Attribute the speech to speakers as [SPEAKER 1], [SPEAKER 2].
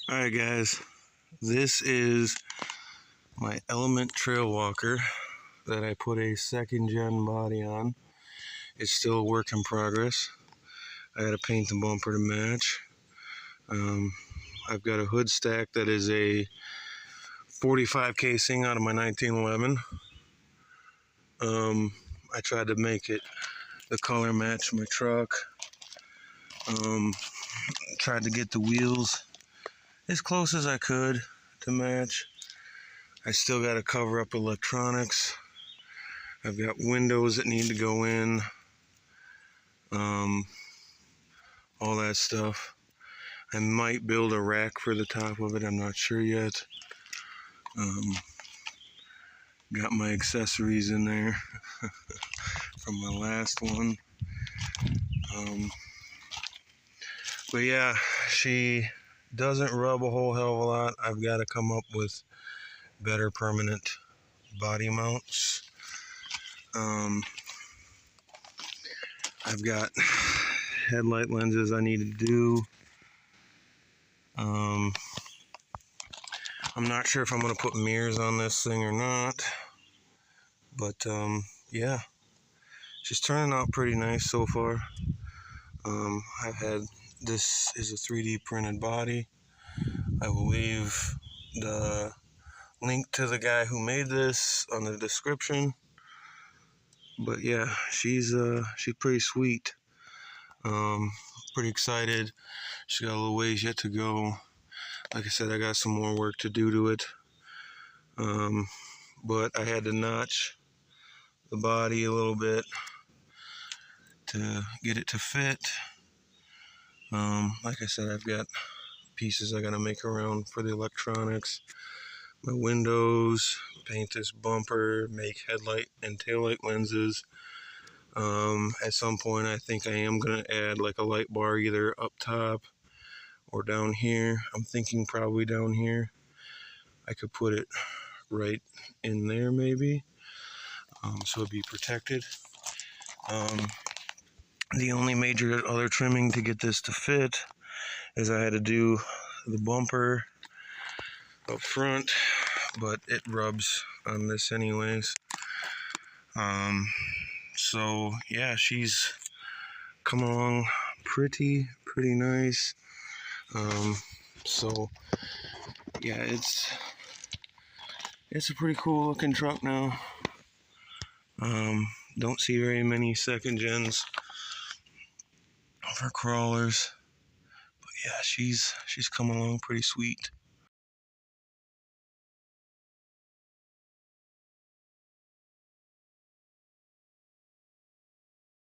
[SPEAKER 1] Alright guys, this is my Element Trailwalker that I put a second gen body on. It's still a work in progress. I gotta paint the bumper to match. I've got a hood stack that is a 45 casing out of my 1911. I tried to make it the color match my truck. Tried to get the wheels as close as I could to match. I still got to cover up electronics. I've got windows that need to go in. All that stuff. I might build a rack for the top of it. I'm not sure yet. Got my accessories in there from my last one. But yeah, she doesn't rub a whole hell of a lot. I've got to come up with better permanent body mounts. I've got headlight lenses I need to do. I'm not sure if I'm going to put mirrors on this thing or not, but yeah, she's turning out pretty nice so far. This is a 3D printed body. I will leave the link to the guy who made this on the description. But yeah, she's pretty sweet. Pretty excited. She's got a little ways yet to go. Like I said, I got some more work to do to it. But I had to notch the body a little bit to get it to fit. Like I said, I've got pieces I gotta make around for the electronics. my windows, paint this bumper, make headlight and taillight lenses. At some point I think I am going to add like a light bar either up top or down here. I'm thinking probably down here. I could put it right in there maybe, so it'd be protected. The only major other trimming to get this to fit is I had to do the bumper up front, but it rubs on this anyways. So yeah, she's come along pretty nice. So yeah, it's a pretty cool looking truck now. Don't see very many second gens for crawlers, but yeah, she's come along pretty sweet.